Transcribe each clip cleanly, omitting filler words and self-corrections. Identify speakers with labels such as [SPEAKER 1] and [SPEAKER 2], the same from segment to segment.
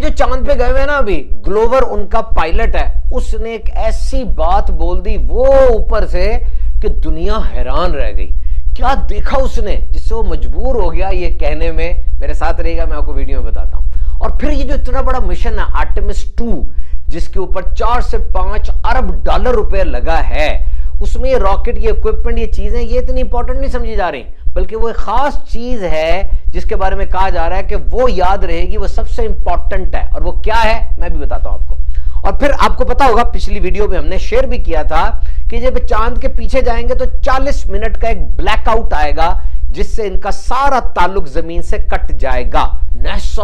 [SPEAKER 1] जो चांद पे गए हुए हैं ना अभी, ग्लोवर उनका पायलट है, उसने एक ऐसी बात बोल दी वो ऊपर से कि दुनिया हैरान रह गई। क्या देखा उसने जिससे वो मजबूर हो गया ये कहने में। मेरे साथ रहेगा, मैं आपको वीडियो में बताता हूं। और फिर ये जो इतना बड़ा मिशन है आर्टेमिस 2, जिसके ऊपर 4 से 5 अरब डॉलर रुपए लगा है, उसमें ये रॉकेट, ये इक्विपमेंट, ये चीजें, ये इतनी इंपॉर्टेंट नहीं समझी जा रही, बल्कि वो एक खास चीज है जिसके बारे में कहा जा रहा है कि वो याद रहेगी, वो सबसे इंपॉर्टेंट है। और वो क्या है मैं भी बताता हूं आपको। और फिर आपको पता होगा, पिछली वीडियो में हमने शेयर भी किया था कि जब चांद के पीछे जाएंगे तो 40 मिनट का एक ब्लैकआउट आएगा, जिससे इनका सारा ताल्लुक जमीन से कट जाएगा। नासा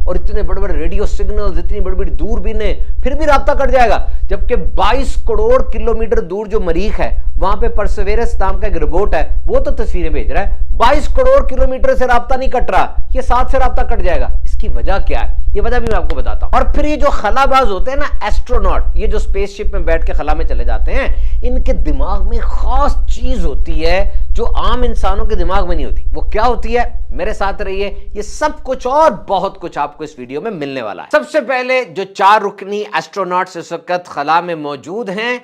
[SPEAKER 1] और इतने बड़े बड़े रेडियो सिग्नल्स, इतनी बड़ी बड़ी दूरबीनें, फिर भी राब्ता कट जाएगा। जबकि 22 करोड़ किलोमीटर दूर जो मरीख है, वहां पे परसेवेरेंस नाम का एक रोबोट है, वो तो तस्वीरें भेज रहा है। 22 करोड़ किलोमीटर से राब्ता नहीं कट रहा, ये 7 से राब्ता कट जाएगा। इसकी वजह क्या है, ये वजह भी मैं आपको बताता हूं। और फिर ये जो खलाबाज होते हैं ना, एस्ट्रोनॉट, ये जो स्पेसशिप में बैठ के खला में चले जाते हैं, इनके दिमाग में खास चीज होती है जो आम इंसानों के दिमाग में नहीं होती। वो क्या होती है, मेरे साथ रहिए, ये सब कुछ और बहुत कुछ आपको इस वीडियो में मिलने वाला है। सबसे पहले जो 4 रुकनी एस्ट्रोनॉट्स इस वक्त खला में मौजूद हैं,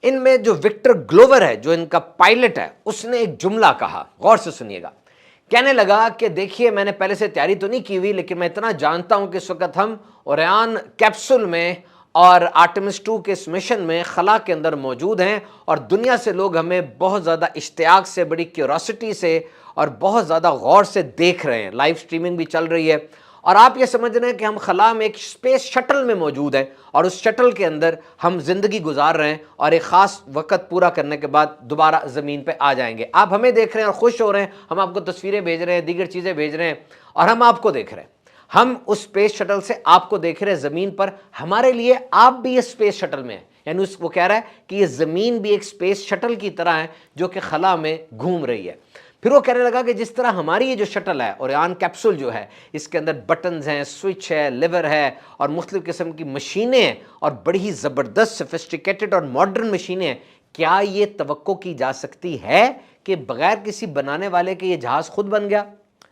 [SPEAKER 1] इनमें जो विक्टर ग्लोवर है, जो इनका पायलट है, उसने एक जुमला कहा, गौर से सुनिएगा। कहने लगा कि देखिए, मैंने पहले से तैयारी तो नहीं की हुई, लेकिन मैं इतना जानता हूं कि इस वक्त हम ओरियन कैप्सूल में और आर्टेमिस 2 के इस मिशन में खला के अंदर मौजूद हैं, और दुनिया से लोग हमें बहुत ज़्यादा इश्तियाक से, बड़ी क्यूरोसिटी से और बहुत ज़्यादा गौर से देख रहे हैं। लाइव स्ट्रीमिंग भी चल रही है, और आप ये समझ रहे हैं कि हम खला में एक स्पेस शटल में मौजूद हैं, और उस शटल के अंदर हम जिंदगी गुजार रहे हैं, और एक खास वक्त पूरा करने के बाद दोबारा ज़मीन पे आ जाएंगे। आप हमें देख रहे हैं और खुश हो रहे हैं, हम आपको तस्वीरें भेज रहे हैं, दीगर चीज़ें भेज रहे हैं, और हम आपको देख रहे हैं। हम उस स्पेस शटल से आपको देख रहे हैं ज़मीन पर। हमारे लिए आप भी ये स्पेस शटल में हैं, यानी वो कह रहा है कि ये ज़मीन भी एक स्पेस शटल की तरह है जो कि खला में घूम रही है। फिर वो कहने लगा कि जिस तरह हमारी ये जो शटल है, ओरियन कैप्सूल जो है, इसके अंदर बटन्स हैं, स्विच है, लिवर है, और मुख्तलिफ किस्म की मशीनें हैं, और बड़ी ही ज़बरदस्त सोफिस्टिकेटेड और मॉडर्न मशीनें हैं। क्या ये तवक्को की जा सकती है कि बगैर किसी बनाने वाले के ये जहाज़ खुद बन गया?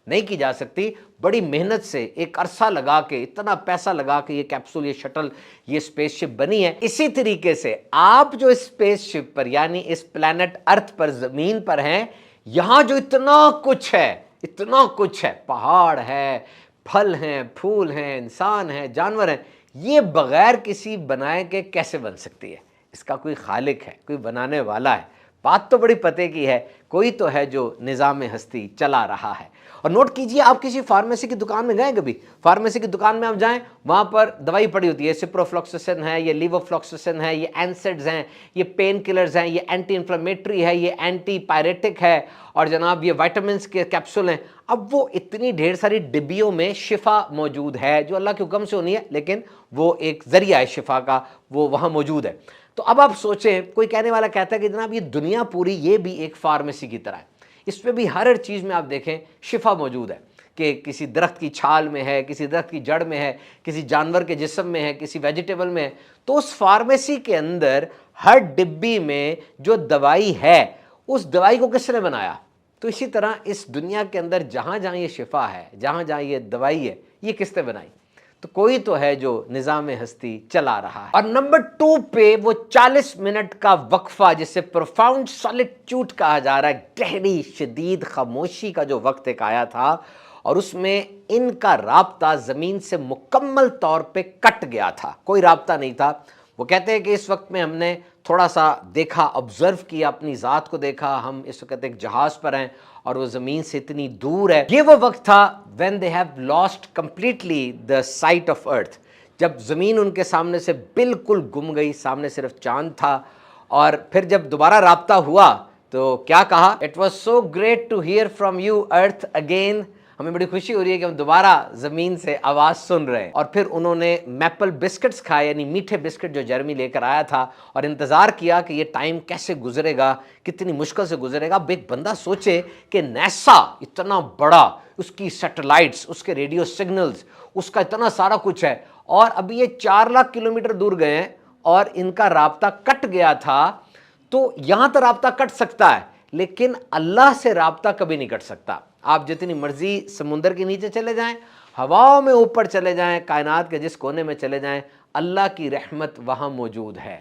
[SPEAKER 1] नहीं की जा सकती। बड़ी मेहनत से एक अरसा लगा के, इतना पैसा लगा के ये कैप्सूल, ये शटल, ये स्पेसशिप बनी है। इसी तरीके से आप जो इस स्पेसशिप पर, यानी इस प्लैनेट अर्थ पर, ज़मीन पर हैं, यहां जो इतना कुछ है, इतना कुछ है, पहाड़ है, फल हैं, फूल हैं, इंसान हैं, जानवर हैं, ये बगैर किसी बनाए के कैसे बन सकती है? इसका कोई खालिक है, कोई बनाने वाला है। बात तो बड़ी पते की है, कोई तो है जो निज़ाम हस्ती चला रहा है। और नोट कीजिए, आप किसी फार्मेसी की दुकान में गए कभी? फार्मेसी की दुकान में आप जाएं, वहां पर दवाई पड़ी होती है, सिप्रोफ्लॉक्सासिन है, ये लीवोफ्लॉक्सासिन है, ये एनसेड्स हैं, ये पेन किलर्स हैं, ये एंटी इन्फ्लेमेटरी है, ये एंटी पायरेटिक है, और जनाब ये विटामिन के कैप्सूल हैं। अब वो इतनी ढेर सारी डिब्बियों में शिफा मौजूद है, जो अल्लाह के हुक्म से होनी है, लेकिन वो एक जरिया है शिफा का, वो वहाँ मौजूद है। तो अब आप सोचें, कोई कहने वाला कहता है कि जनाब ये दुनिया पूरी, ये भी एक फार्मेसी की तरह है, इस पर भी हर चीज़ में आप देखें शिफा मौजूद है, कि किसी दरख्त की छाल में है, किसी दरख्त की जड़ में है, किसी जानवर के जिस्म में है, किसी वेजिटेबल में है। तो उस फार्मेसी के अंदर हर डिब्बी में जो दवाई है, उस दवाई को किसने बनाया? तो इसी तरह इस दुनिया के अंदर जहाँ जहाँ ये शिफा है, जहाँ जहाँ ये दवाई है, ये किसने बनाई? तो कोई तो है जो निज़ाम हस्ती चला रहा है। और नंबर 2 पे वो 40 मिनट का वक्फा, जिसे प्रोफाउंड सॉलिट्यूड कहा जा रहा है, गहरी शदीद खामोशी का जो वक्त एक आया था, और उसमें इनका राब्ता ज़मीन से मुकम्मल तौर पे कट गया था, कोई राब्ता नहीं था। वो कहते हैं कि इस वक्त में हमने थोड़ा सा देखा, ऑब्जर्व किया, अपनी ज़ात को देखा, हम इस वक्त एक जहाज़ पर हैं और वो ज़मीन से इतनी दूर है। ये वो वक्त था when they have lost completely the site of earth, जब ज़मीन उनके सामने से बिल्कुल गुम गई, सामने सिर्फ चांद था। और फिर जब दोबारा राब्ता हुआ तो क्या कहा? It was so great to hear from you earth again, हमें बड़ी खुशी हो रही है कि हम दोबारा ज़मीन से आवाज़ सुन रहे हैं। और फिर उन्होंने मैपल बिस्किट्स खाए, यानी मीठे बिस्किट जो जर्मी लेकर आया था, और इंतज़ार किया कि ये टाइम कैसे गुजरेगा, कितनी मुश्किल से गुजरेगा। अब एक बंदा सोचे कि नासा इतना बड़ा, उसकी सैटेलाइट्स, उसके रेडियो सिग्नल्स, उसका इतना सारा कुछ है, और अभी ये 4 लाख किलोमीटर दूर गए हैं और इनका राब्ता कट गया था। तो यहाँ तो राब्ता कट सकता है, लेकिन अल्लाह से राब्ता कभी नहीं कट सकता। आप जितनी मर्जी समुंदर के नीचे चले जाएं, ہواؤں میں اوپر چلے جائیں، کائنات کے جس کونے میں چلے جائیں، اللہ کی رحمت وہاں موجود ہے۔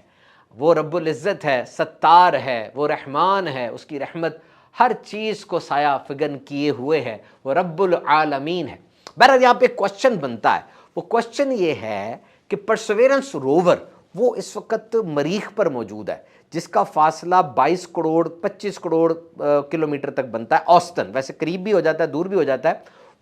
[SPEAKER 1] وہ رب العزت ہے، ستار ہے، وہ رحمان ہے، اس کی رحمت ہر چیز کو سایہ فگن کیے ہوئے ہے، وہ رب العالمین ہے۔ بہرحال یہاں پہ کوشچن بنتا ہے، وہ کوشچن یہ ہے کہ پرسیورنس روور وہ اس وقت مریخ پر موجود ہے، جس کا فاصلہ 22 کروڑ 25 کروڑ کلومیٹر تک بنتا ہے اوسطن، ویسے قریب بھی ہو جاتا ہے، دور بھی ہو جاتا ہے۔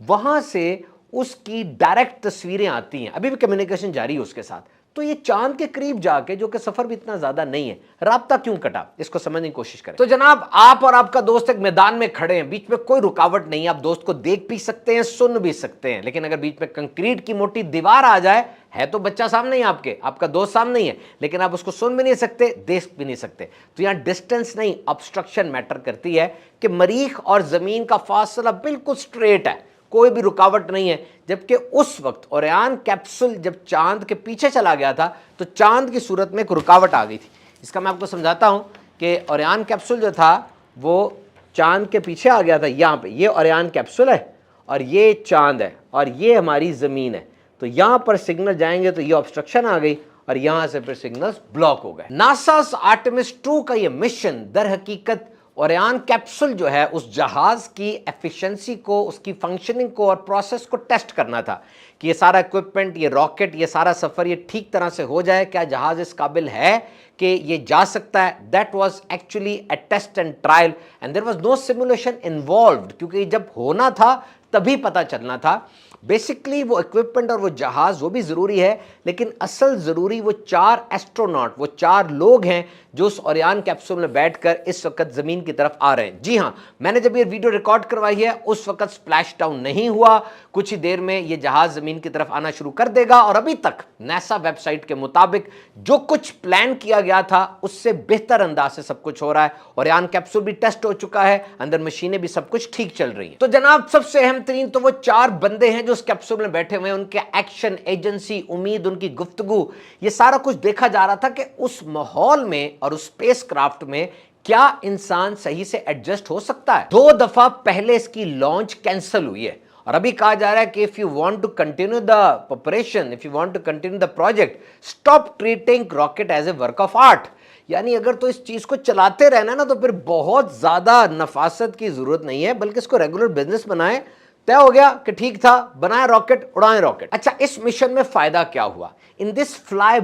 [SPEAKER 1] وہاں سے اس کی ڈائریکٹ تصویریں آتی ہیں، ابھی بھی کمیونیکیشن جاری ہے اس کے ساتھ۔ تو یہ چاند کے قریب جا کے، جو کہ سفر بھی اتنا زیادہ نہیں ہے، رابطہ کیوں کٹا، اس کو سمجھنے کی کوشش کریں۔ تو جناب آپ اور آپ کا دوست ایک میدان میں کھڑے ہیں، بیچ میں کوئی رکاوٹ نہیں ہے، آپ دوست کو دیکھ بھی سکتے ہیں، سن بھی سکتے ہیں، لیکن اگر بیچ میں کنکریٹ کی موٹی دیوار آ جائے، ہے تو بچہ سامنے ہی آپ کا دوست سامنے ہی ہے، لیکن آپ اس کو سن بھی نہیں سکتے، دیکھ بھی نہیں سکتے۔ تو یہاں ڈسٹنس نہیں، obstruction میٹر کرتی ہے کہ مریخ اور زمین کا فاصلہ بالکل سٹریٹ ہے، کوئی بھی رکاوٹ نہیں ہے۔ جبکہ اس وقت اوریان کیپسول جب چاند کے پیچھے چلا گیا تھا تو چاند کی صورت میں ایک رکاوٹ آ گئی تھی۔ اس کا میں آپ کو سمجھاتا ہوں کہ اوریان کیپسول جو تھا وہ چاند کے پیچھے آ گیا تھا، یہاں پہ یہ اوریان کیپسول ہے اور یہ چاند ہے اور یہ ہماری زمین ہے۔ تو یہاں پر سگنل جائیں گے تو یہ obstruction آ گئی اور یہاں سے پھر سگنلز بلاک ہو گئے۔ ناسا's آرٹیمس 2 کا یہ مشن در حقیقت اوریان کیپسول جو ہے اس جہاز کی ایفیشنسی کو، اس کی فنکشننگ کو اور پروسیس کو ٹیسٹ کرنا تھا کہ یہ سارا اکوپمنٹ، یہ راکٹ، یہ سارا سفر یہ ٹھیک طرح سے ہو جائے، کیا جہاز اس قابل ہے کہ یہ جا سکتا ہے۔ That was actually a test and trial and there was no simulation involved, کیونکہ جب ہونا تھا تبھی پتہ چلنا تھا۔ بیسکلی وہ اکوپمنٹ اور وہ جہاز وہ بھی ضروری ہے، لیکن اصل ضروری وہ 4 ایسٹروناٹ، وہ 4 لوگ ہیں جو اس اوریان کیپسول میں بیٹھ کر اس وقت زمین کی طرف آ رہے ہیں۔ جی ہاں، میں نے جب یہ ویڈیو ریکارڈ کروائی ہے اس وقت سپلیش ڈاؤن نہیں ہوا، کچھ ہی دیر میں یہ جہاز زمین کی طرف آنا شروع کر دے گا، اور ابھی تک ناسا ویب سائٹ کے مطابق جو کچھ پلان کیا گیا تھا اس سے بہتر انداز سے سب کچھ ہو رہا ہے۔ اوریان کیپسول بھی ٹیسٹ ہو چکا ہے، اندر مشینیں بھی سب کچھ ٹھیک چل رہی ہیں۔ تو جناب سب سے اہم ترین تو وہ 4 بندے ہیں جو اس کیپسول میں بیٹھے ہوئے ہیں، ان کے ایکشن، ایجنسی، امید، ان کی گفتگو، یہ سارا کچھ دیکھا جا رہا تھا کہ اس ماحول میں اور اس اسپیس کرافٹ میں کیا انسان صحیح سے ایڈجسٹ ہو سکتا ہے۔ 2 دفعہ پہلے اس کی لانچ کینسل ہوئی ہے اور ابھی کہا جا رہا ہے کہ if you want to continue the operation, if you want to continue the project, stop treating rocket as a work of art۔ یعنی اگر تو اس چیز کو چلاتے رہنا نا تو پھر بہت زیادہ نفاست کی ضرورت نہیں ہے، بلکہ اس کو ریگولر بزنس بنائیں۔ طے ہو گیا کہ ٹھیک تھا، بنائیں راکٹ، اڑائیں راکٹ۔ اچھا اس مشن میں فائدہ کیا ہوا؟ ان دس فلائی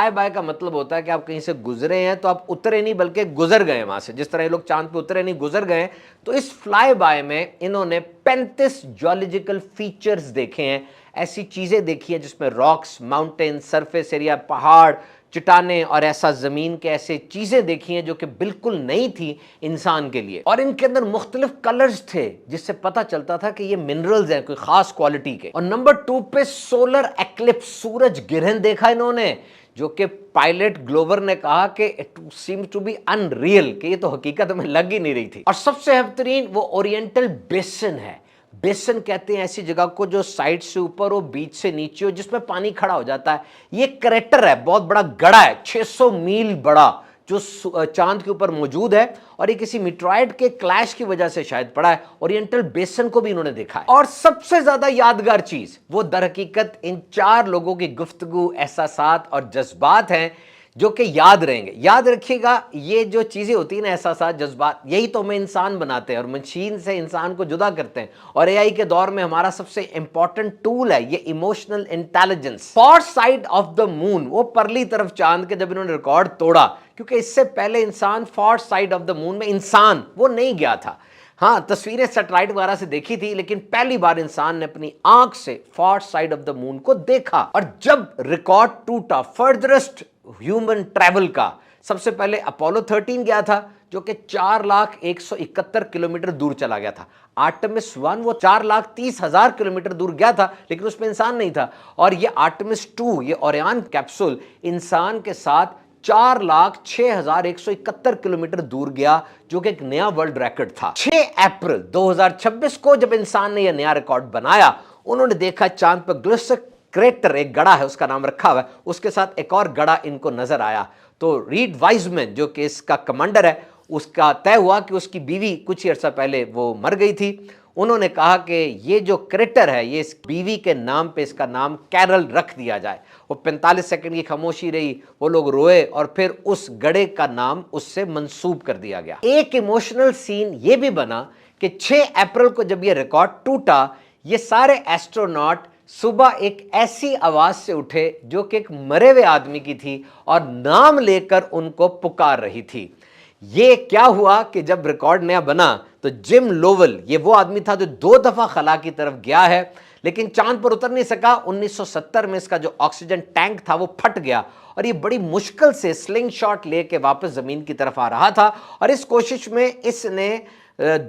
[SPEAKER 1] بائی کا مطلب ہوتا ہے کہ آپ کہیں سے گزرے ہیں تو آپ اترے نہیں بلکہ گزر گئے وہاں سے، جس طرح یہ لوگ چاند پہ اترے نہیں گزر گئے۔ تو اس فلائی بائی میں انہوں نے 35 جیولوجیکل فیچرز دیکھے ہیں، ایسی چیزیں دیکھی ہیں جس میں راکس، ماؤنٹین، سرفیس ایریا، پہاڑ، چٹانیں اور ایسا زمین کے ایسے چیزیں دیکھی ہیں جو کہ بالکل نہیں تھی انسان کے لیے، اور ان کے اندر مختلف کلرز تھے جس سے پتہ چلتا تھا کہ یہ منرلز ہیں کوئی خاص کوالٹی کے۔ اور نمبر 2 پہ سولر ایکلپس، سورج گرہن دیکھا انہوں نے، جو کہ پائلٹ گلوور نے کہا کہ it seem to be in real, کہ یہ تو حقیقت میں لگ ہی نہیں رہی تھی۔ اور سب سے اہم ترین وہ اورینٹل بیسن ہے۔ بیسن کہتے ہیں ایسی جگہ کو جو سائڈ سے اوپر ہو، بیچ سے نیچے ہو، جس میں پانی کھڑا ہو جاتا ہے۔ یہ کریٹر ہے، بہت بڑا گڑھا ہے، 600 میل بڑا، جو چاند کے اوپر موجود ہے، اور یہ کسی میٹرائڈ کے کلیش کی وجہ سے شاید پڑا ہے۔ اورینٹل بیسن کو بھی انہوں نے دیکھا ہے۔ اور سب سے زیادہ یادگار چیز وہ در حقیقت ان 4 لوگوں کی گفتگو، احساسات اور جذبات ہیں جو کہ یاد رہیں گے۔ یاد رکھیے گا، یہ جو چیزیں ہوتی ہیں نا، احساسات، جذبات، یہی تو ہمیں انسان بناتے ہیں اور مشین سے انسان کو جدا کرتے ہیں۔ اور اے آئی کے دور میں ہمارا سب سے امپورٹنٹ ٹول ہے یہ emotional intelligence. Far side of the moon, وہ پرلی طرف چاند کے جب انہوں نے ریکارڈ توڑا، کیونکہ اس سے پہلے انسان فار سائڈ آف دا مون میں انسان وہ نہیں گیا تھا۔ ہاں تصویریں سیٹلائٹ وغیرہ سے دیکھی تھی، لیکن پہلی بار انسان نے اپنی آنکھ سے فار سائڈ آف دا مون کو دیکھا۔ اور جب ریکارڈ ٹوٹا فردرسٹ ہیومن ٹریول کا، سب سے پہلے اپولو 13 گیا تھا جو کہ 4,171,000 کلومیٹر دور چلا گیا تھا۔ آرٹمس 1 وہ 4,30,000 کلومیٹر دور گیا تھا، لیکن اس میں انسان نہیں تھا۔ اور یہ آرٹمس 2، یہ اوریان کیپسول انسان کے ساتھ 4,06,171 کلومیٹر دور گیا، جو کہ ایک نیا ورلڈ ریکارڈ تھا۔ 6 اپریل 2026 کو جب انسان نے یہ نیا ریکارڈ بنایا، انہوں نے دیکھا چاند پر گلسک کریٹر، ایک گڑھا ہے، اس کا نام رکھا ہوا ہے، اس کے ساتھ ایک اور گڑھا ان کو نظر آیا۔ تو ریڈ وائزمن جو کہ اس کا کمانڈر ہے، اس کا طے ہوا کہ اس کی بیوی کچھ ہی عرصہ پہلے وہ مر گئی تھی۔ انہوں نے کہا کہ یہ جو کریٹر ہے یہ اس بیوی کے نام پہ اس کا نام کیرل رکھ دیا جائے۔ وہ 45 سیکنڈ کی خاموشی رہی، وہ لوگ روئے اور پھر اس گڑھے کا نام اس سے منسوب کر دیا گیا۔ ایک ایموشنل سین یہ بھی بنا کہ 6 اپریل کو جب یہ ریکارڈ ٹوٹا، یہ سارے ایسٹروناٹ صبح ایک ایسی آواز سے اٹھے جو کہ ایک مرے ہوئے آدمی کی تھی اور نام لے کر ان کو پکار رہی تھی۔ یہ کیا ہوا کہ جب ریکارڈ نیا بنا تو جم لوول، یہ وہ آدمی تھا جو 2 دفعہ خلا کی طرف گیا ہے لیکن چاند پر اتر نہیں سکا۔ 1970 میں اس کا جو آکسیجن ٹینک تھا وہ پھٹ گیا اور یہ بڑی مشکل سے سلنگ شاٹ لے کے واپس زمین کی طرف آ رہا تھا، اور اس کوشش میں اس نے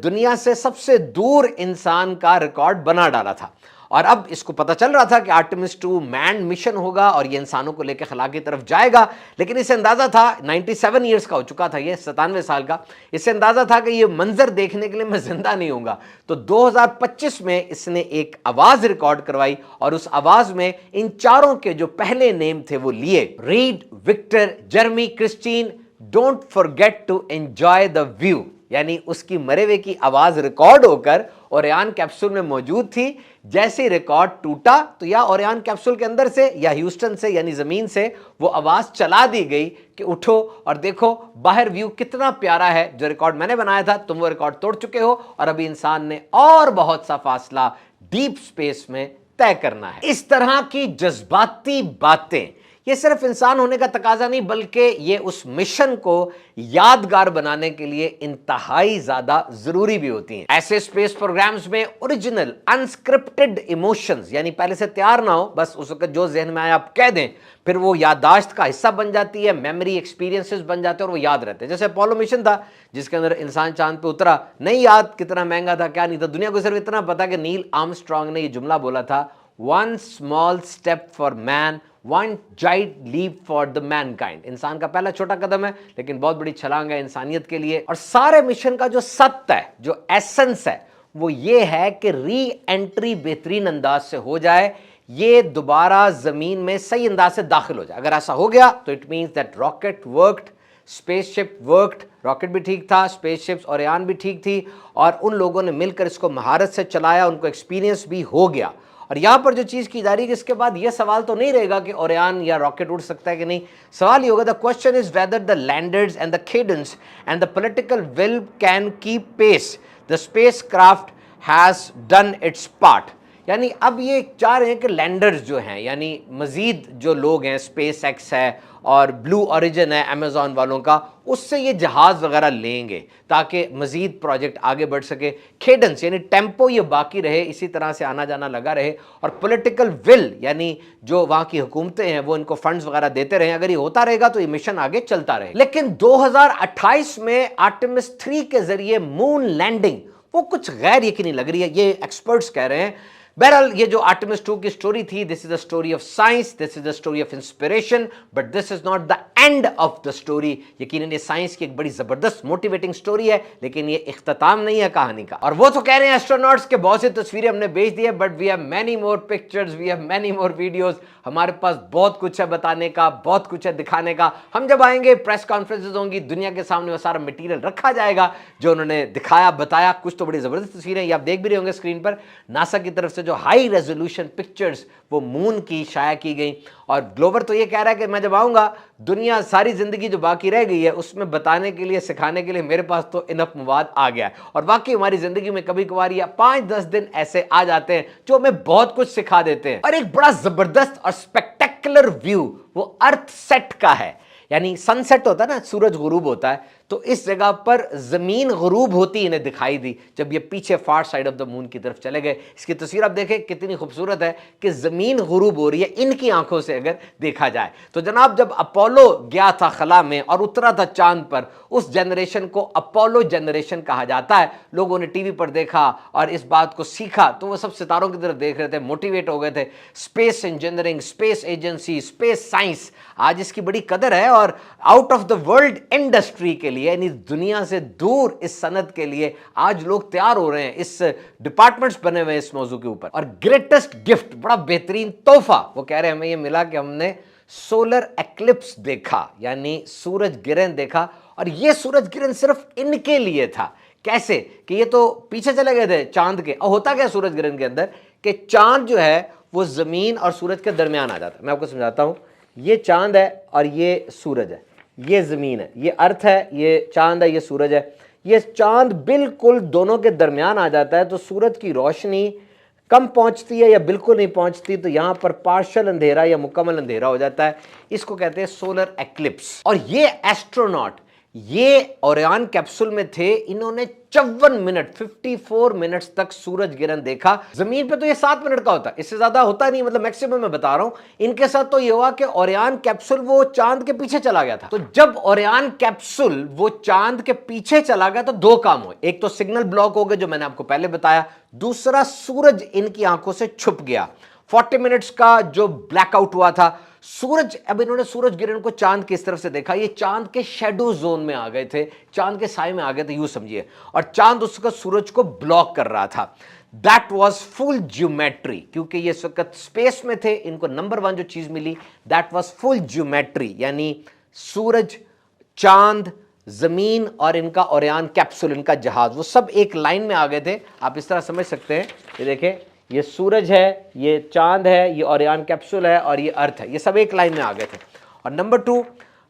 [SPEAKER 1] دنیا سے سب سے دور انسان کا ریکارڈ بنا ڈالا تھا۔ اور اب اس کو پتہ چل رہا تھا کہ آرٹیمس 2 مینڈ مشن ہوگا اور یہ انسانوں کو لے کے خلا کی طرف جائے گا، لیکن اسے اندازہ تھا 97 ایئرز کا ہو چکا تھا، یہ 97 سال کا، اسے اندازہ تھا کہ یہ منظر دیکھنے کے لیے میں زندہ نہیں ہوں گا۔ تو 2025 میں اس نے ایک آواز ریکارڈ کروائی اور اس آواز میں ان چاروں کے جو پہلے نیم تھے وہ لیے: Reid, Victor, Jeremy, Christina, don't forget to enjoy the view. یعنی اس کی مرے ہوئے کی آواز ریکارڈ ہو کر اوریان کیپسول میں موجود تھی۔ جیسے ریکارڈ ٹوٹا تو یا اوریان کیپسول کے اندر سے یا ہیوسٹن سے یعنی زمین سے وہ آواز چلا دی گئی کہ اٹھو اور دیکھو باہر ویو کتنا پیارا ہے، جو ریکارڈ میں نے بنایا تھا تم وہ ریکارڈ توڑ چکے ہو اور ابھی انسان نے اور بہت سا فاصلہ ڈیپ سپیس میں طے کرنا ہے۔ اس طرح کی جذباتی باتیں یہ صرف انسان ہونے کا تقاضا نہیں بلکہ یہ اس مشن کو یادگار بنانے کے لیے انتہائی زیادہ ضروری بھی ہوتی ہیں۔ ایسے اسپیس پروگرامز میں اوریجنل انسکرپٹڈ ایموشنز، یعنی پہلے سے تیار نہ ہو، بس اس وقت جو ذہن میں آیا آپ کہہ دیں، پھر وہ یادداشت کا حصہ بن جاتی ہے، میموری ایکسپیرینسز بن جاتے ہیں اور وہ یاد رہتے ہیں۔ جیسے اپولو مشن تھا جس کے اندر انسان چاند پہ اترا، نہیں یاد کتنا مہنگا تھا کیا نہیں تھا، دنیا کو صرف اتنا پتا کہ نیل آرمسٹرانگ نے یہ جملہ بولا تھا: one small step for man, one giant leap for the mankind. انسان کا پہلا چھوٹا قدم ہے لیکن بہت بڑی چھلانگ ہے انسانیت کے لیے۔ اور سارے مشن کا جو ست ہے، جو ایسنس ہے، وہ یہ ہے کہ ری انٹری بہترین انداز سے ہو جائے، یہ دوبارہ زمین میں صحیح انداز سے داخل ہو جائے۔ اگر ایسا ہو گیا تو it means that rocket worked, space ship worked, rocket بھی ٹھیک تھا، اسپیس شپس اوریان بھی ٹھیک تھی، اور ان لوگوں نے مل کر اس کو مہارت سے چلایا، ان کو ایکسپیرینس بھی ہو گیا۔ اور یہاں پر جو چیز کی جا رہی ہے کہ اس کے بعد یہ سوال تو نہیں رہے گا کہ اوریان یا راکٹ اڑ سکتا ہے کہ نہیں، سوال یہ ہوگا the question is whether the landers and the cadence and the political will can keep pace. The spacecraft has done its part. یعنی اب یہ چاہ رہے ہیں کہ لینڈرز جو ہیں، یعنی مزید جو لوگ ہیں، اسپیس ایکس ہے اور بلو اوریجن ہے امیزون والوں کا، اس سے یہ جہاز وغیرہ لیں گے تاکہ مزید پروجیکٹ آگے بڑھ سکے۔ کیڈنس یعنی ٹیمپو یہ باقی رہے، اسی طرح سے آنا جانا لگا رہے، اور پولیٹیکل ول یعنی جو وہاں کی حکومتیں ہیں وہ ان کو فنڈز وغیرہ دیتے رہیں۔ اگر یہ ہوتا رہے گا تو یہ مشن آگے چلتا رہے۔ لیکن 2028 میں آرٹیمس 3 کے ذریعے مون لینڈنگ وہ کچھ غیر یقینی لگ رہی ہے، یہ ایکسپرٹس کہہ رہے ہیں۔ بہرحال یہ جو آرٹیمس 2 کی سٹوری تھی، this is a story of science, this is a story of inspiration, but this is not the end of the story. یقیناً یہ سائنس کی ایک بڑی زبردست موٹیویٹنگ سٹوری ہے لیکن یہ اختتام نہیں ہے کہانی کا۔ اور وہ تو کہہ رہے ہیں ایسٹروناٹس کے بہت سی تصویریں ہم نے بھیج دی ہے، but we have many more pictures, we have many more videos. ہمارے پاس بہت کچھ ہے بتانے کا، بہت کچھ ہے دکھانے کا۔ ہم جب آئیں گے پریس کانفرنسز ہوں گی، دنیا کے سامنے وہ سارا مٹیریل رکھا جائے گا جو انہوں نے دکھایا بتایا۔ کچھ تو بڑی زبردست تصویریں یہ آپ دیکھ بھی رہے ہوں گے اسکرین پر، ناسا کی طرف سے جو ہائی ریزولوشن پکچرز وہ مون کی شائع کی گئی۔ اور گلوبر تو یہ کہہ رہا ہے کہ میں جب آؤں گا دنیا ساری زندگی جو باقی رہ گئی ہے اس میں بتانے کے لیے، سکھانے کے لیے میرے پاس تو انف مواد آ گیا ہے۔ اور واقعی ہماری زندگی میں کبھی کبھار یا 5-10 دن ایسے آ جاتے ہیں جو ہمیں بہت کچھ سکھا دیتے ہیں۔ اور ایک بڑا زبردست اور اسپیکٹیکولر ویو وہ ارتھ سیٹ کا ہے، یعنی سن سیٹ ہوتا ہے نا، سورج غروب ہوتا ہے، تو اس جگہ پر زمین غروب ہوتی انہیں دکھائی دی جب یہ پیچھے فار سائڈ آف دا مون کی طرف چلے گئے۔ اس کی تصویر آپ دیکھیں کتنی خوبصورت ہے کہ زمین غروب ہو رہی ہے ان کی آنکھوں سے اگر دیکھا جائے تو۔ جناب جب اپولو گیا تھا خلا میں اور اترا تھا چاند پر، اس جنریشن کو اپولو جنریشن کہا جاتا ہے۔ لوگوں نے ٹی وی پر دیکھا اور اس بات کو سیکھا تو وہ سب ستاروں کی طرف دیکھ رہے تھے، موٹیویٹ ہو گئے تھے۔ Space engineering, space agency, space science آج اس کی بڑی قدر ہے، اور out of the world industry کے لیے، یعنی دنیا سے دور اس صنعت کے لیے آج لوگ تیار ہو رہے ہیں، اس ڈپارٹمنٹس بنے ہوئے اس موضوع کے اوپر۔ اور گریٹسٹ گفٹ، بڑا بہترین تحفہ وہ کہہ رہے ہیں ہمیں یہ ملا کہ ہم نے سولر ایکلپس دیکھا، یعنی سورج گرہن دیکھا۔ اور یہ سورج گرہن صرف ان کے لیے تھا कैसे कि ये तो पीछे चले गए थे चांद के। और होता क्या सूरज ग्रहण के अंदर कि चांद जो है वो जमीन और सूरज के दरमियान आ जाता है। मैं आपको समझाता हूं, ये चांद है और ये सूरज है, ये जमीन है, ये अर्थ है, ये चांद है, ये सूरज है। ये चांद बिल्कुल दोनों के दरमियान आ जाता है तो सूरज की रोशनी कम पहुंचती है या बिल्कुल नहीं पहुंचती, तो यहां पर पार्शियल अंधेरा या मुकम्मल अंधेरा हो जाता है। इसको कहते हैं सोलर एक्लिप्स। और ये एस्ट्रोनॉट ये ओरियन कैप्सूल में थे, इन्होंने 54 मिनट 54 मिनट्स तक सूरज ग्रहण देखा। जमीन पे तो ये 7 मिनट का होता है, इससे ज्यादा होता नहीं, मतलब मैक्सिमम मैं बता रहा हूं। इनके साथ तो ये हुआ कि ओरियन कैप्सूल वो चांद के पीछे चला गया था। तो जब ओरियन कैप्सूल वो चांद के पीछे चला गया तो दो काम हुए, एक तो सिग्नल ब्लॉक हो गए जो मैंने आपको पहले बताया, दूसरा सूरज इनकी आंखों से छुप गया। 40 मिनट्स का जो ब्लैकआउट हुआ था सूरज। अब इन्होंने सूरज ग्रहण को चांद की इस तरफ से देखा, ये चांद के शेडो जोन में आ गए थे, चांद के साए में आ गए थे यूं समझिए, और चांद उसका सूरज को ब्लॉक कर रहा था। दैट वॉज फुल ज्योमेट्री, क्योंकि ये इस वक्त स्पेस में थे, इनको नंबर 1 जो चीज मिली दैट वॉज फुल ज्योमेट्री, यानी सूरज, चांद, जमीन और इनका ओरियन कैप्सूल, इनका जहाज, वो सब एक लाइन में आ गए थे। आप इस तरह समझ सकते हैं, ये देखें, ये सूरज है, ये चांद है, ये ओरियन कैप्सूल है और ये अर्थ है, ये सब एक लाइन में आ गए थे। और नंबर 2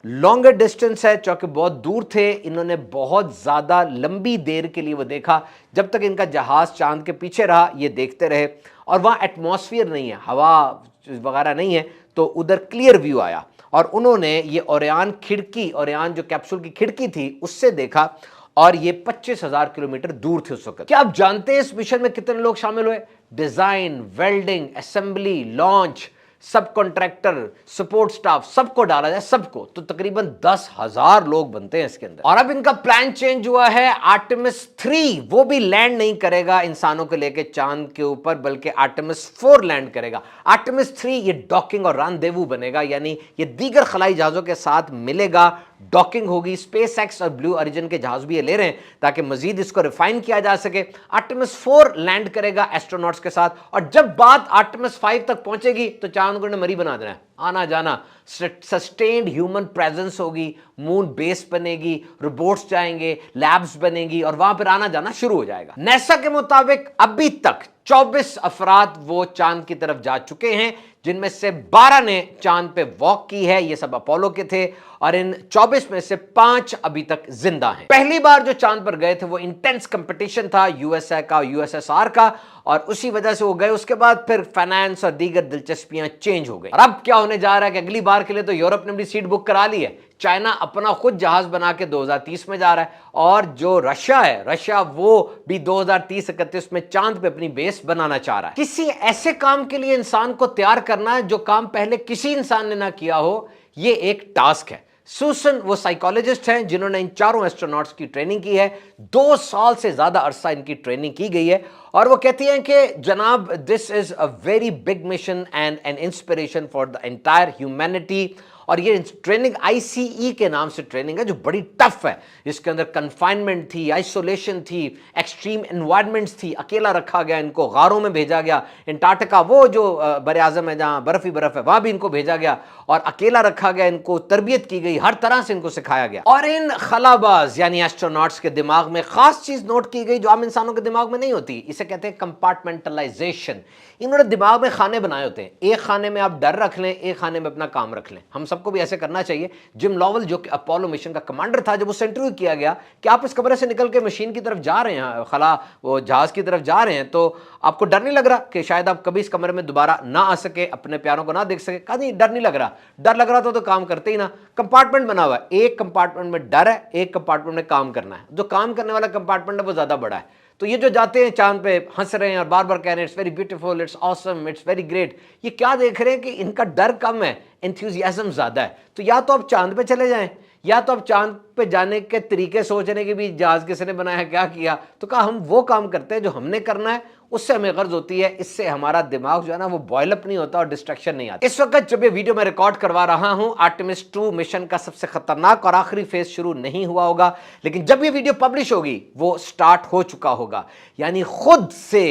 [SPEAKER 1] लॉन्गर डिस्टेंस है, चूंकि बहुत दूर थे, इन्होंने बहुत ज्यादा लंबी देर के लिए वो देखा, जब तक इनका जहाज चांद के पीछे रहा ये देखते रहे। और वहां एटमॉस्फेयर नहीं है, हवा वगैरह नहीं है, तो उधर क्लियर व्यू आया और उन्होंने ये ओरियन खिड़की, ओरियन जो कैप्सूल की खिड़की थी उससे देखा, और ये 25,000 किलोमीटर दूर थे उस वक्त। क्या आप जानते हैं इस मिशन में कितने लोग शामिल हुए? डिजाइन, वेल्डिंग, असेंबली, लॉन्च, सब कॉन्ट्रैक्टर, सपोर्ट स्टाफ, सबको डाला जाए, सबको, तो तकरीबन 10,000 लोग बनते हैं इसके अंदर। और अब इनका प्लान चेंज हुआ है। आर्टेमिस 3 वो भी लैंड नहीं करेगा इंसानों को लेके चांद के ऊपर, बल्कि आर्टेमिस 4 लैंड करेगा। आर्टेमिस 3 ये डॉकिंग और रानदेवू बनेगा, यानी ये दीगर खलाई जहाजों के साथ मिलेगा, डॉकिंग होगी। स्पेस एक्स और ब्लू ओरिजिन के जहाज भी ये ले रहे हैं ताकि मजीद इसको रिफाइन किया जा सके। आर्टेमिस 4 लैंड करेगा एस्ट्रोनॉट्स के साथ, और जब बात आर्टेमिस 5 तक पहुंचेगी तो चांद को मरी बना देना है, आना जाना, सस्टेन्ड ह्यूमन प्रेजेंस होगी, मून बेस बनेगी, रोबोट्स जाएंगे, लैब्स बनेगी और वहां पर आना जाना शुरू हो जाएगा। नासा के मुताबिक अभी तक 24 अफराद वो चांद की तरफ जा चुके हैं, जिनमें से 12 ने चांद पे वॉक की है, ये सब अपोलो के थे, और इन 24 में से 5 अभी तक जिंदा हैं। पहली बार जो चांद पर गए थे वो इंटेंस कंपटीशन था यूएसए का, यूएसएसआर का, और उसी वजह से वो गए। उसके बाद फिर फाइनेंस और दीगर दिलचस्पियां चेंज हो गई। और अब क्या होने जा रहा है कि अगली बार के लिए तो यूरोप ने भी सीट बुक करा ली है, चाइना अपना खुद जहाज बना के 2030 में जा रहा है, और जो रशिया है, रशिया वो भी 2030-31 में चांद पे अपनी बेस बनाना चाह रहा है। किसी ऐसे काम के लिए इंसान को तैयार करना है जो काम पहले किसी इंसान ने ना किया हो, ये एक टास्क है। सूसन वो साइकोलॉजिस्ट हैं जिन्होंने इन चारों एस्ट्रोनॉट्स की ट्रेनिंग की है, 2 साल से ज्यादा अरसा इनकी ट्रेनिंग की गई है, और वो कहती हैं कि जनाब this is a very big mission and an inspiration for the entire humanity. और ये ट्रेनिंग ICE के नाम से ट्रेनिंग है जो बड़ी टफ है, जिसके अंदर कन्फाइनमेंट थी, आइसोलेशन थी, एक्सट्रीम एनवायरनमेंट्स थी, अकेला रखा गया, इनको गारों में भेजा गया, अंटार्कटिका वो जो बर आज़म है जहाँ बर्फ ही बर्फ है वहां भी इनको भेजा गया और अकेला रखा गया, इनको तरबियत की गई, हर तरह से इनको सिखाया गया। और इन खलाबाज यानी एस्ट्रोनॉट्स के दिमाग में खास चीज नोट की गई जो आम इंसानों के दिमाग में नहीं होती, इसे कहते हैं कंपार्टमेंटलाइजेशन। इन्होंने दिमाग में खाने बनाए होते हैं, एक खाने में आप डर रख लें, एक खाने में अपना काम रख लें। हम सबको भी ऐसे करना चाहिए। जिम लॉवल जो कि अपोलो मिशन का कमांडर था, जब उससे इंटरव्यू किया गया कि आप इस कमरे से निकल के मशीन की तरफ जा रहे हैं, खला वो जहाज की तरफ जा रहे हैं, तो आपको डर नहीं लग रहा कि शायद आप कभी इस कमरे में दोबारा ना आ सके, अपने प्यारों को ना देख सके? कहा नहीं, डर नहीं लग रहा। डर लग रहा तो काम करते ही ना। कंपार्टमेंट बना हुआ है, एक कंपार्टमेंट में डर है, एक कंपार्टमेंट में काम करना है। जो काम करने वाला कंपार्टमेंट है वो ज्यादा बड़ा है। तो ये जो जाते हैं चांद पे हंस रहे हैं और बार बार कह रहे हैं it's very beautiful, it's awesome, it's very great, ये क्या देख रहे हैं कि इनका डर कम है, एंथुसियाज्म ज्यादा है। तो या तो आप चांद पे चले जाएं, या तो आप चांद पे जाने के तरीके सोचने के भी जहाज किसने बनाया, क्या किया। तो कहा हम वो काम करते हैं जो हमने करना है, उससे हमें गर्ज होती है, इससे हमारा दिमाग जो है ना वो बॉयल अप नहीं होता और डिस्ट्रैक्शन नहीं आता। इस वक्त जब ये वीडियो मैं रिकॉर्ड करवा रहा हूं, आर्टेमिस 2 मिशन का सबसे खतरनाक और आखिरी फेज शुरू नहीं हुआ होगा, लेकिन जब ये वीडियो पब्लिश होगी वो स्टार्ट हो चुका होगा। यानी खुद से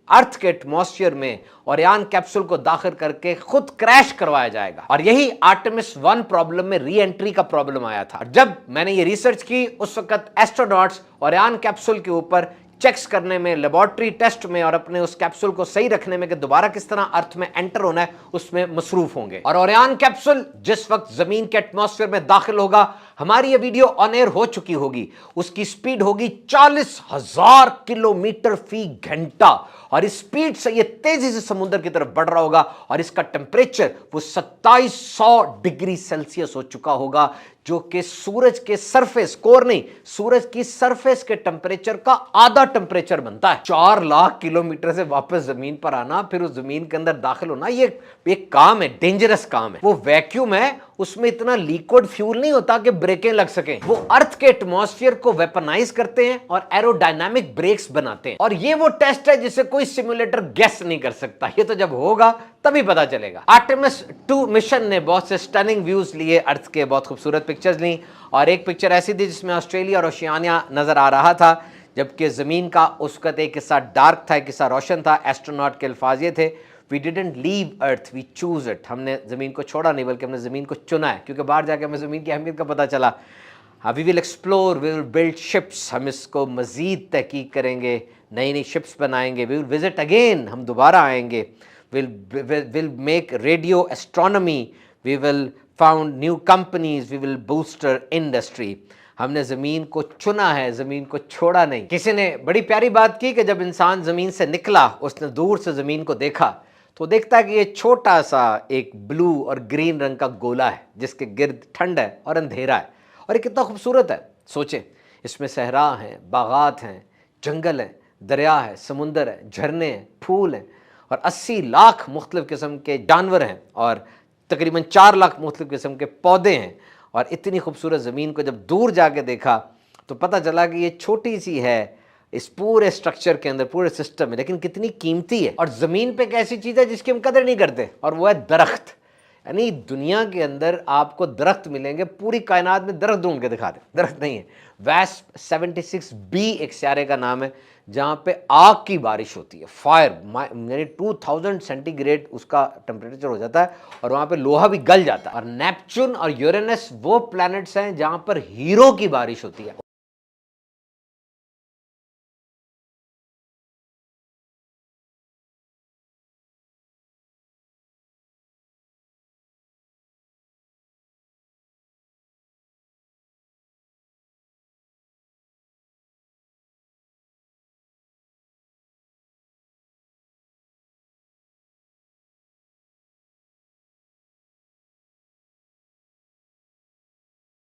[SPEAKER 1] अर्थ के एटमॉस्फेयर में ओरियन कैप्सूल को दाखिल करके खुद क्रैश करवाया जाएगा। और यही आर्टेमिस 1 प्रॉब्लम में री एंट्री का प्रॉब्लम आया था। जब मैंने ये रिसर्च की उस वक्त एस्ट्रोनॉट्स ओरियन कैप्सूल के ऊपर चेक्स करने में, लेबोरेटरी टेस्ट में और अपने उस कैप्सूल को सही रखने में कि दोबारा किस तरह अर्थ में एंटर होना है उसमें मसरूफ होंगे। और ओरियन कैप्सूल जिस वक्त जमीन के एटमॉस्फेयर में दाखिल होगा, हमारी ये वीडियो ऑन एयर हो चुकी होगी, उसकी स्पीड होगी 40,000 किलोमीटर फी घंटा और इस स्पीड से ये तेजी से समुद्र की तरफ बढ़ रहा होगा और इसका टेम्परेचर वो 2700 डिग्री सेल्सियस हो चुका होगा, जो कि सूरज के सरफेस, कोर नहीं, सूरज की सरफेस के टेम्परेचर का आधा टेम्परेचर बनता है। 4 लाख किलोमीटर से वापस जमीन पर आना, फिर उस जमीन के अंदर दाखिल होना, ये एक काम है, डेंजरस काम है। वो वैक्यूम है, उसमें इतना लिक्विड फ्यूल नहीं होता कि ब्रेकें लग सकें। वो अर्थ के एटमॉस्फेयर को वेपनाइज करते हैं और एरोडायनामिक ब्रेक्स बनाते हैं। और ये वो टेस्ट है जिसे कोई सिमुलेटर गेस नहीं कर सकता। ये तो जब होगा तभी पता चलेगा। आर्टेमिस 2 मिशन ने बहुत से स्टनिंग व्यूज लिए अर्थ के, बहुत खूबसूरत पिक्चर्स ली और एक पिक्चर ऐसी थी जिसमें ऑस्ट्रेलिया और ओशियानिया नजर आ रहा था, जबकि जमीन का उस वक्त एक हिस्सा डार्क था, एक हिस्सा रोशन था। एस्ट्रोनॉट के अल्फाज ये थे, We didn't leave Earth, we choose it। हमने ज़मीन को छोड़ा नहीं बल्कि हमने ज़मीन को चुना है, क्योंकि बाहर जाके हमें ज़मीन की अहमियत का पता चला। We will explore, we will build ships, हम इसको मज़ीद तहकीक करेंगे, नई नई शिप्स बनाएंगे। We will visit again, हम दोबारा आएंगे। We'll make radio astronomy, we will found new companies, we will booster industry। हमने ज़मीन को चुना है, ज़मीन को छोड़ा नहीं। किसी ने बड़ी प्यारी बात की कि जब इंसान ज़मीन से निकला, उसने दूर से ज़मीन को देखा तो देखता है कि ये छोटा सा एक ब्लू और ग्रीन रंग का गोला है जिसके गिर्द ठंड है और अंधेरा है, और ये कितना खूबसूरत है। सोचें, इसमें सहरा हैं, बागात हैं, जंगल हैं, दरिया है, समुंदर है, झरने हैं, फूल हैं और 80 लाख मुख्तलिफ किस्म के जानवर हैं और तकरीबन 4 लाख मुख्तलिफ किस्म के पौधे हैं। और इतनी खूबसूरत ज़मीन को जब दूर जाके देखा तो पता चला कि ये छोटी सी है इस पूरे स्ट्रक्चर के अंदर, पूरे सिस्टम में, लेकिन कितनी कीमती है। और ज़मीन पे एक ऐसी चीज़ है जिसकी हम कदर नहीं करते, और वो है दरख्त। यानी दुनिया के अंदर आपको दरख्त मिलेंगे, पूरी कायनात में दरख्त ढूंढ के दिखा दे, दरख्त नहीं है। वेस्प 76b एक सियारे का नाम है जहाँ पे आग की बारिश होती है, फायर, यानी 2000 सेंटीग्रेड उसका टेम्परेचर हो जाता है और वहाँ पे लोहा भी गल जाता है। और नेपच्यून और यूरेनस वो प्लैनेट्स हैं जहाँ पर हीरो की बारिश होती है।